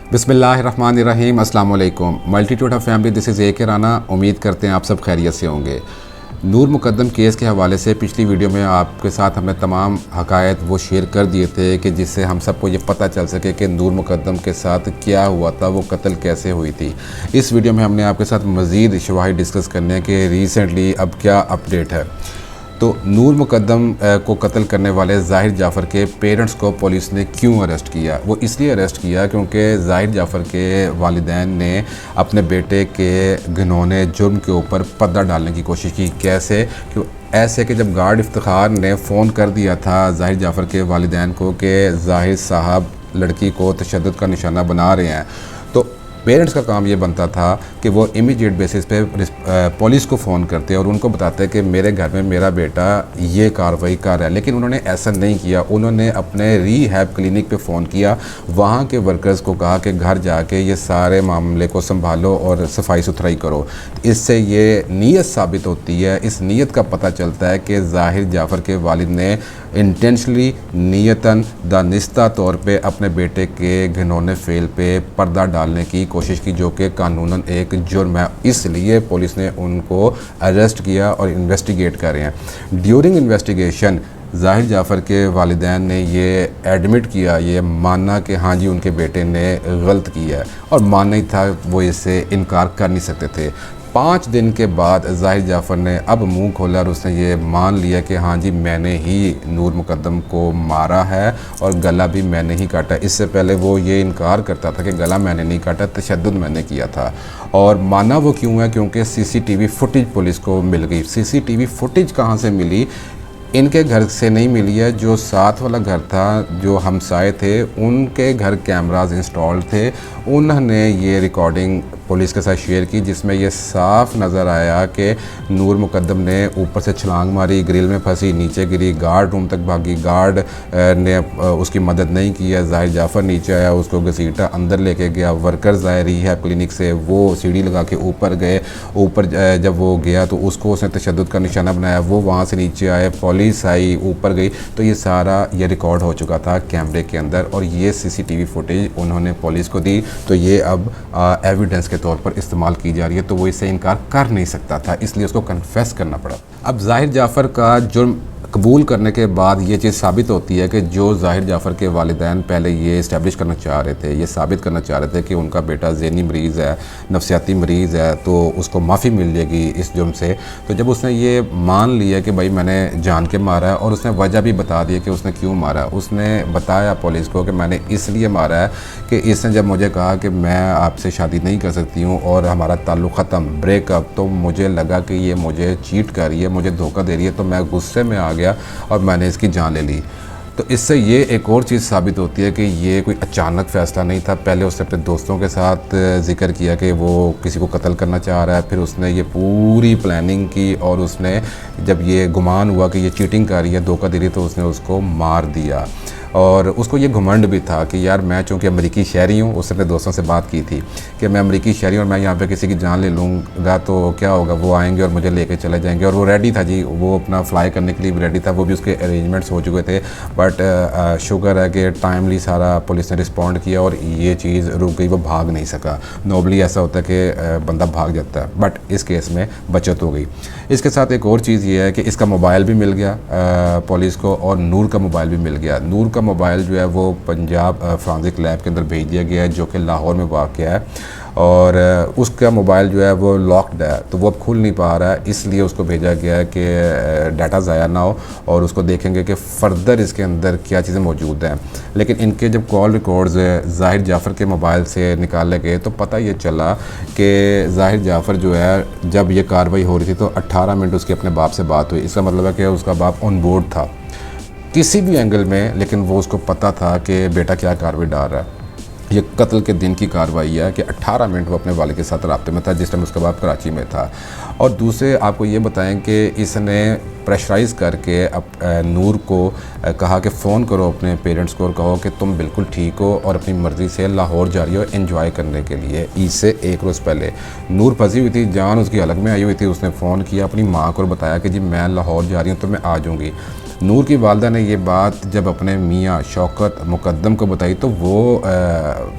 बिस्मिल्लाहिर्रहमानिर्रहीम, अस्सलाम वालेकुम। Multitude of family, this is a के राना। उम्मीद करते हैं आप सब खैरियत से होंगे। नूर मुकद्दम केस के हवाले से पिछली वीडियो में आपके साथ हमने तमाम हकायत वो शेयर कर दिए थे कि जिससे हम सबको ये पता चल सके कि नूर मुकद्दम के साथ क्या हुआ था, वो कत्ल कैसे हुई थी। इस वीडियो में हमने आपके साथ मज़ीद शवाहिद डिस्कस करने हैं कि रिसेंटली अब क्या अपडेट है। तो नूर मुकद्दम को कत्ल करने वाले ज़ाहिर जाफ़र के पेरेंट्स को पुलिस ने क्यों अरेस्ट किया? वो इसलिए अरेस्ट किया क्योंकि ज़ाहिर जाफ़र के वालिदैन ने अपने बेटे के घिनौने जुर्म के ऊपर पर्दा डालने की कोशिश की। कैसे? क्यों ऐसे कि जब गार्ड इफ्तिखार ने फ़ोन कर दिया था ज़ाहिर जाफ़र के वालिदैन को कि ज़ाहिर साहब लड़की को तशद्दुद का निशाना बना रहे हैं, तो पेरेंट्स का काम ये बनता था कि वो इमीडिएट बेसिस पे पुलिस को फ़ोन करते और उनको बताते कि मेरे घर में मेरा बेटा ये कार्रवाई कर रहा है। लेकिन उन्होंने ऐसा नहीं किया। उन्होंने अपने रीहैब क्लिनिक पे फ़ोन किया, वहाँ के वर्कर्स को कहा कि घर जाके ये सारे मामले को संभालो और सफाई सुथराई करो। इससे ये नीयत साबित होती है। इस नीयत का पता चलता है कि ज़ाहिर जाफ़र के वालिद ने इंटेंशनली नीयतन दानिस्ता तौर पे अपने बेटे के घिनौने फेल पे पर्दा डालने की कोशिश की, जो कि कानूनन एक जुर्म है। इसलिए पुलिस ने उनको अरेस्ट किया और इन्वेस्टिगेट कर रहे हैं। ड्यूरिंग इन्वेस्टिगेशन ज़ाहिर जाफ़र के वालिदैन ने ये एडमिट किया, ये माना कि हाँ जी उनके बेटे ने गलत किया है, और मानना ही था, वो इससे इनकार कर नहीं सकते थे। 5 दिन के बाद ज़ाहिर जाफ़र ने अब मुंह खोला और उसने ये मान लिया कि हाँ जी मैंने ही नूर मुकद्दम को मारा है और गला भी मैंने ही काटा। इससे पहले वो ये इनकार करता था कि गला मैंने नहीं काटा, तशद्दुद मैंने किया था। और माना वो क्यों है? क्योंकि सीसीटीवी फुटेज पुलिस को मिल गई। सीसीटीवी फुटेज कहाँ से मिली? इनके घर से नहीं मिली है, जो साथ वाला घर था, जो हमसाए थे, उनके घर कैमरास इंस्टॉल थे। उन्होंने ये रिकॉर्डिंग पुलिस के साथ शेयर की, जिसमें ये साफ नज़र आया कि नूर मुकद्दम ने ऊपर से छलांग मारी, ग्रिल में फंसी, नीचे गिरी, गार्ड रूम तक भागी। गार्ड ने उसकी मदद नहीं की है। ज़ाहिर जाफ़र नीचे आया, उसको घसीटा अंदर लेके गया। वर्कर्स आए रिहैब क्लिनिक से, वो सीढ़ी लगा के ऊपर गए। ऊपर जब वो गया तो उसको उसने तशद्दुद का निशाना बनाया। वो वहाँ से नीचे आए, पुलिस आई, ऊपर गई। तो ये सारा ये रिकॉर्ड हो चुका था कैमरे के अंदर, और ये सीसीटीवी फुटेज उन्होंने पुलिस को दी। तो ये अब एविडेंस के तौर पर इस्तेमाल की जा रही है। तो वो इससे इनकार कर नहीं सकता था, इसलिए उसको कन्फेस करना पड़ा। अब ज़ाहिर जाफ़र का जुर्म कबूल करने के बाद ये चीज़ साबित होती है कि जो ज़ाहिर जाफ़र के वालिदैन पहले ये इस्टेब्लिश करना चाह रहे थे, ये साबित करना चाह रहे थे कि उनका बेटा ज़हनी मरीज़ है, नफसियाती मरीज़ है, तो उसको माफ़ी मिल जाएगी इस जुर्म से। तो जब उसने ये मान लिया कि भाई मैंने जान के मारा है, और उसने वजह भी बता दी कि उसने क्यों मारा। उसने बताया पुलिस को कि मैंने इसलिए मारा है कि इसने जब मुझे कहा कि मैं आपसे शादी नहीं कर सकती हूँ और हमारा ताल्लुक़ ख़त्म, ब्रेकअप, तो मुझे लगा कि ये मुझे चीट कर रही है, मुझे धोखा दे रही है। तो मैं गुस्से में आ गया और मैंने इसकी जान ले ली। तो इससे ये एक और चीज़ साबित होती है कि ये कोई अचानक फ़ैसला नहीं था। पहले उसने अपने दोस्तों के साथ जिक्र किया कि वो किसी को कत्ल करना चाह रहा है, फिर उसने ये पूरी प्लानिंग की, और उसने जब ये गुमान हुआ कि ये चीटिंग कर रही है, धोखा दे रही है, तो उसने उसको मार दिया। और उसको ये घमंड भी था कि यार मैं चूँकि अमेरिकी शहरी हूँ, उसने अपने दोस्तों से बात की थी कि मैं अमेरिकी शहरी हूँ और मैं यहाँ पे किसी की जान ले लूँगा तो क्या होगा, वो आएंगे और मुझे लेके चले जाएंगे। और वो रेडी था जी, वो अपना फ्लाई करने के लिए भी रेडी था, वो भी उसके अरेंजमेंट्स हो चुके थे। बट शुक्र है कि टाइमली सारा पुलिस ने रिस्पॉन्ड किया और ये चीज़ रुक गई, वो भाग नहीं सका। नॉर्मली ऐसा होता है कि बंदा भाग जाता है, बट इस केस में बचत हो गई। इसके साथ एक और चीज़ ये है कि इसका मोबाइल भी मिल गया पुलिस को, और नूर का मोबाइल भी मिल गया। नूर का मोबाइल जो है वो पंजाब फॉरेंसिक लैब के अंदर भेज दिया गया है, जो कि लाहौर में वाक़या है, और उसका मोबाइल जो है वो लॉक्ड है, तो वो अब खुल नहीं पा रहा है। इसलिए उसको भेजा गया है कि डाटा ज़ाया ना हो, और उसको देखेंगे कि फ़र्दर इसके अंदर क्या चीज़ें मौजूद हैं। लेकिन इनके जब कॉल रिकॉर्ड्स ज़ाहिर जाफ़र के मोबाइल से निकाले गए तो पता ये चला कि ज़ाहिर जाफ़र जो है, जब ये कार्रवाई हो रही थी तो 18 मिनट उसकी अपने बाप से बात हुई। इसका मतलब है कि उसका बाप ऑन बोर्ड था किसी भी एंगल में, लेकिन वो उसको पता था कि बेटा क्या कार्रवाई डाल रहा है। ये कत्ल के दिन की कार्रवाई है कि 18 मिनट वो अपने वालिद के साथ राब्ते में था, जिस टाइम उसका बाप कराची में था। और दूसरे आपको ये बताएं कि इसने प्रेशराइज़ करके नूर को कहा कि फ़ोन करो अपने पेरेंट्स को और कहो कि तुम बिल्कुल ठीक हो और अपनी मर्ज़ी से लाहौर जा रही हो एंजॉय करने के लिए। ईद से 1 रोज़ पहले नूर फंसी हुई थी, जान उसकी अलग में आई हुई थी। उसने फ़ोन किया अपनी माँ को और बताया कि जी मैं लाहौर जा रही हूँ तो मैं आ जाऊँगी। नूर की वालदा ने ये बात जब अपने मियाँ शौकत मुकद्दम को बताई तो वो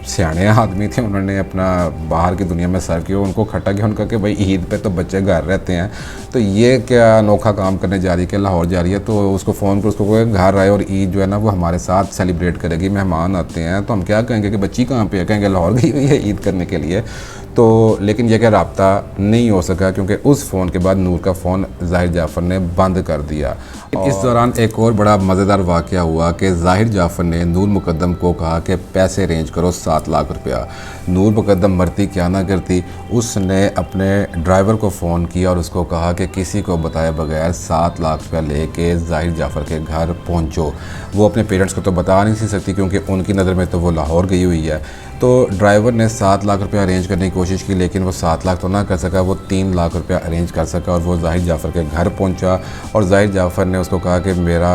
सियाने आदमी थे, उन्होंने अपना बाहर की दुनिया में सर किया, उनको खट्टा किया, उनका कि भाई ईद पे तो बच्चे घर रहते हैं, तो ये क्या अनोखा काम करने जा रही है कि लाहौर जा रही है, तो उसको फ़ोन कर उसको घर आए और ईद जो है ना वो हमारे साथ सेलिब्रेट करेगी, मेहमान आते हैं, तो हम क्या कहेंगे कि बच्ची कहाँ पे है, कहेंगे लाहौर गई हुई है ईद करने के लिए। तो लेकिन यह क्या रब्ता नहीं हो सका क्योंकि उस फ़ोन के बाद नूर का फ़ोन ज़ाहिर जाफ़र ने बंद कर दिया। इस दौरान एक और बड़ा मज़ेदार वाक़या हुआ कि ज़ाहिर जाफ़र ने नूर मुकद्दम को कहा कि पैसे अरेंज करो 7 लाख रुपया। नूर मुकद्दम मरती क्या ना करती, उसने अपने ड्राइवर को फ़ोन किया और उसको कहा कि किसी को बताए बगैर 7 लाख रुपया लेके ज़ाहिर जाफ़र के घर पहुँचो। वो अपने पेरेंट्स को तो बता नहीं सकती क्योंकि उनकी नज़र में तो वो लाहौर गई हुई है। तो ड्राइवर ने 7 लाख रुपया अरेंज करने की कोशिश की, लेकिन वो 7 लाख तो ना कर सका, वो 3 लाख रुपया अरेंज कर सका और वो ज़ाहिर जाफ़र के घर पहुंचा और ज़ाहिर जाफ़र ने उसको कहा कि मेरा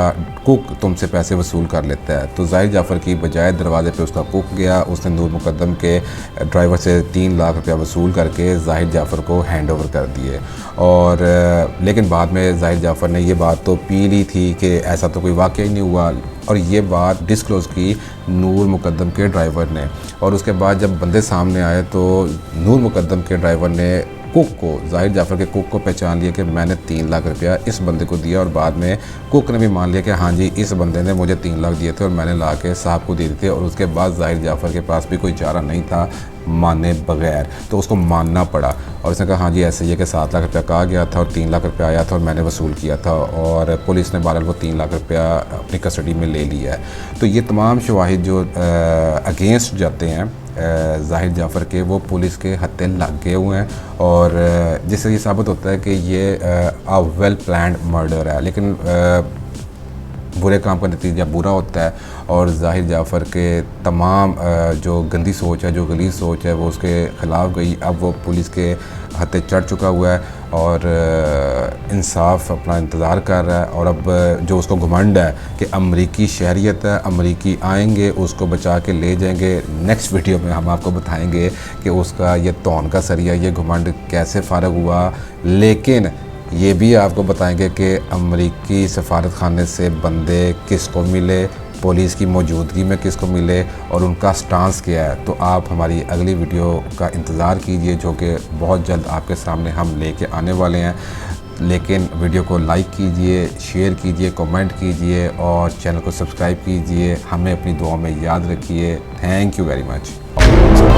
कुक तुमसे पैसे वसूल कर लेता है। तो ज़ाहिर जाफ़र की बजाय दरवाजे पे उसका कुक गया, उसने नूर मुकद्दम के ड्राइवर से 3 लाख रुपया वसूल करके ज़ाहिर जाफ़र को हैंड ओवर कर दिए। और लेकिन बाद में ज़ाहिर जाफ़र ने ये बात तो पी ली थी कि ऐसा तो कोई वाक़या ही नहीं हुआ, और ये बात डिस्क्लोज़ की नूर मुकद्दम के ड्राइवर ने। और उसके बाद जब बंदे सामने आए तो नूर मुकद्दम के ड्राइवर ने कुक को, ज़ाहिर जाफ़र के कुक को पहचान लिया कि मैंने 3 लाख रुपया इस बंदे को दिया, और बाद में कुक ने भी मान लिया कि हाँ जी इस बंदे ने मुझे 3 लाख दिए थे और मैंने ला के साहब को दे दिए थे। और उसके बाद ज़ाहिर जाफ़र के पास भी कोई चारा नहीं था माने बगैर, तो उसको मानना पड़ा और उसने कहा हाँ जी ऐसे ही कि 7 लाख रुपया कहा गया था और 3 लाख रुपया आया था और मैंने वसूल किया था, और पुलिस ने बहरहाल वो 3 लाख रुपया अपनी कस्टडी में ले लिया है। तो ये तमाम शवाहिद जो अगेंस्ट जाते हैं ज़ाहिर जाफ़र के, वो पुलिस के हत्थे लग गए हुए हैं, और जिससे ये साबित होता है कि ये वेल प्लान्ड मर्डर है। लेकिन बुरे काम का नतीजा बुरा होता है, और ज़ाहिर जाफ़र के तमाम जो गंदी सोच है, जो गलीज़ सोच है, वो उसके ख़िलाफ़ गई। अब वो पुलिस के हत्थे चढ़ चुका हुआ है और इंसाफ अपना इंतज़ार कर रहा है। और अब जो उसको घमंड है कि अमरीकी शहरियत है, अमरीकी आएंगे उसको बचा के ले जाएंगे, नेक्स्ट वीडियो में हम आपको बताएंगे कि उसका ये तौन का सरिया, ये घमंड कैसे फ़ारग हुआ। लेकिन ये भी आपको बताएंगे कि अमरीकी सफारत खाने से बंदे किसको मिले, पुलिस की मौजूदगी में किसको मिले और उनका स्टांस क्या है। तो आप हमारी अगली वीडियो का इंतज़ार कीजिए जो कि बहुत जल्द आपके सामने हम लेके आने वाले हैं। लेकिन वीडियो को लाइक कीजिए, शेयर कीजिए, कमेंट कीजिए और चैनल को सब्सक्राइब कीजिए। हमें अपनी दुआ में याद रखिए। Thank you very much.